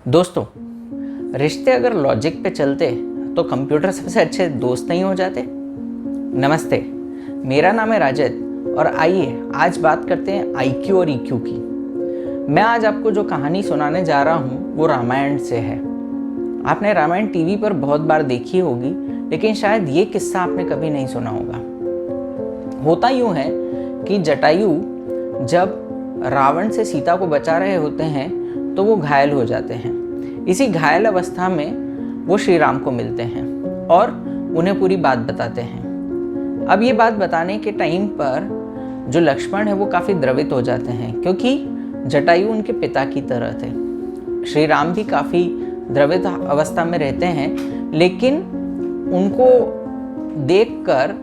दोस्तों, रिश्ते अगर लॉजिक पे चलते तो कंप्यूटर सबसे अच्छे दोस्त नहीं हो जाते। नमस्ते, मेरा नाम है राजत और आइए आज बात करते हैं आईक्यू और ईक्यू की। मैं आज आपको जो कहानी सुनाने जा रहा हूँ वो रामायण से है। आपने रामायण टीवी पर बहुत बार देखी होगी, लेकिन शायद ये किस्सा आपने कभी नहीं सुना होगा। होता यूँ है कि जटायु जब रावण से सीता को बचा रहे होते हैं तो वो घायल हो जाते हैं। इसी घायल अवस्था में वो श्री राम को मिलते हैं और उन्हें पूरी बात बताते हैं। अब ये बात बताने के टाइम पर जो लक्ष्मण है वो काफ़ी द्रवित हो जाते हैं, क्योंकि जटायु उनके पिता की तरह थे। श्री राम भी काफ़ी द्रवित अवस्था में रहते हैं, लेकिन उनको देखकर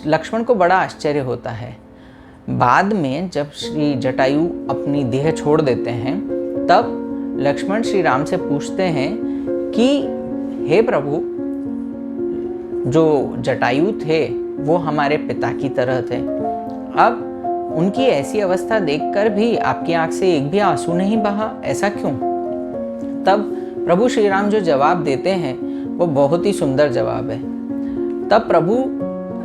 लक्ष्मण को बड़ा आश्चर्य होता है। बाद में जब श्री जटायु अपनी देह छोड़ देते हैं, तब लक्ष्मण श्री राम से पूछते हैं कि हे प्रभु, जो जटायु थे वो हमारे पिता की तरह थे। अब उनकी ऐसी अवस्था देखकर भी आपकी आंख से एक भी आंसू नहीं बहा, ऐसा क्यों? तब प्रभु श्री राम जो जवाब देते हैं वो बहुत ही सुंदर जवाब है। तब प्रभु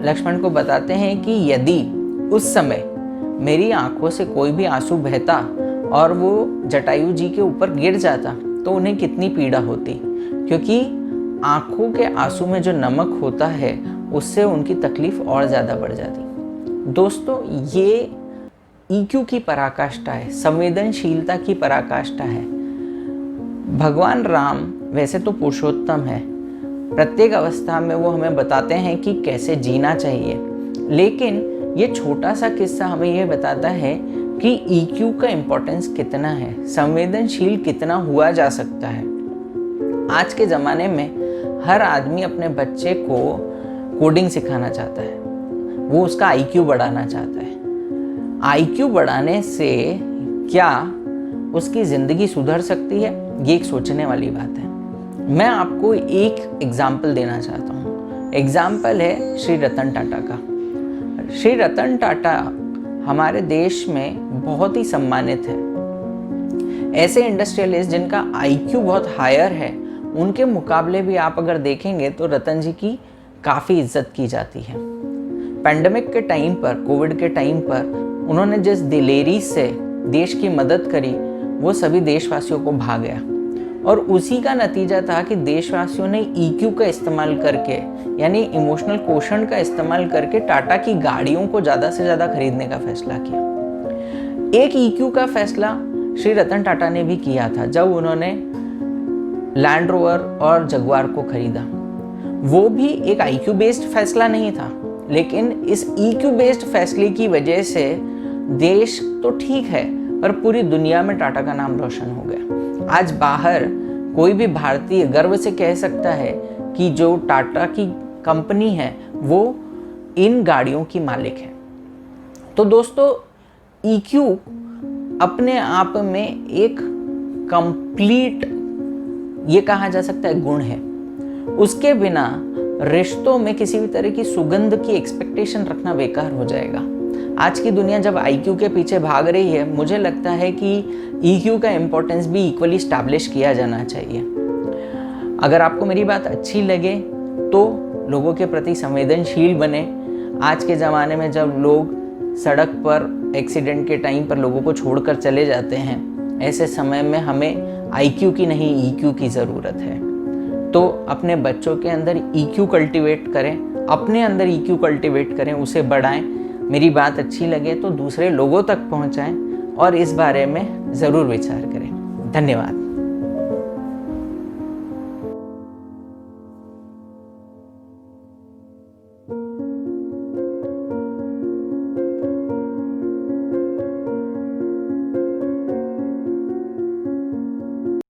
लक्ष्मण को बताते हैं कि यदि उस समय मेरी आंखों से कोई भी आंसू बहता और वो जटायु जी के ऊपर गिर जाता तो उन्हें कितनी पीड़ा होती, क्योंकि आंखों के आंसू में जो नमक होता है उससे उनकी तकलीफ और ज़्यादा बढ़ जाती। दोस्तों, ये ईक्यू की पराकाष्ठा है, संवेदनशीलता की पराकाष्ठा है। भगवान राम वैसे तो पुरुषोत्तम है, प्रत्येक अवस्था में वो हमें बताते हैं कि कैसे जीना चाहिए, लेकिन ये छोटा सा किस्सा हमें ये बताता है कि ईक्यू का इम्पोर्टेंस कितना है, संवेदनशील कितना हुआ जा सकता है। आज के ज़माने में हर आदमी अपने बच्चे को कोडिंग सिखाना चाहता है, वो उसका आईक्यू बढ़ाना चाहता है। आईक्यू बढ़ाने से क्या उसकी ज़िंदगी सुधर सकती है, ये एक सोचने वाली बात है। मैं आपको एक एग्जाम्पल देना चाहता हूँ। एग्जाम्पल है श्री रतन टाटा का। श्री रतन टाटा हमारे देश में बहुत ही सम्मानित है। ऐसे इंडस्ट्रियलिस्ट जिनका आईक्यू बहुत हायर है, उनके मुकाबले भी आप अगर देखेंगे तो रतन जी की काफ़ी इज्जत की जाती है। पैंडेमिक के टाइम पर, कोविड के टाइम पर उन्होंने जिस दिलेरी से देश की मदद करी वो सभी देशवासियों को भा गया, और उसी का नतीजा था कि देशवासियों ने ईक्यू का इस्तेमाल करके, यानी इमोशनल क्वोशंट का इस्तेमाल करके टाटा की गाड़ियों को ज़्यादा से ज़्यादा खरीदने का फैसला किया। एक ईक्यू का फैसला श्री रतन टाटा ने भी किया था जब उन्होंने लैंड रोवर और जगुआर को खरीदा। वो भी एक आईक्यू बेस्ड फैसला नहीं था, लेकिन इस ईक्यू बेस्ड फैसले की वजह से देश तो ठीक है पर पूरी दुनिया में टाटा का नाम रोशन हो गया। आज बाहर कोई भी भारतीय गर्व से कह सकता है कि जो टाटा की कंपनी है वो इन गाड़ियों की मालिक है। तो दोस्तों, ईक्यू अपने आप में एक कंप्लीट, ये कहा जा सकता है, गुण है। उसके बिना रिश्तों में किसी भी तरह की सुगंध की एक्सपेक्टेशन रखना बेकार हो जाएगा। आज की दुनिया जब आईक्यू के पीछे भाग रही है, मुझे लगता है कि ईक्यू का इम्पोर्टेंस भी इक्वली स्टैब्लिश किया जाना चाहिए। अगर आपको मेरी बात अच्छी लगे तो लोगों के प्रति संवेदनशील बने। आज के ज़माने में जब लोग सड़क पर एक्सीडेंट के टाइम पर लोगों को छोड़कर चले जाते हैं, ऐसे समय में हमें आईक्यू की नहीं ईक्यू की ज़रूरत है। तो अपने बच्चों के अंदर ईक्यू कल्टिवेट करें, अपने अंदर ईक्यू कल्टिवेट करें, उसे बढ़ाएं। मेरी बात अच्छी लगे तो दूसरे लोगों तक पहुंचाएं और इस बारे में ज़रूर विचार करें। धन्यवाद।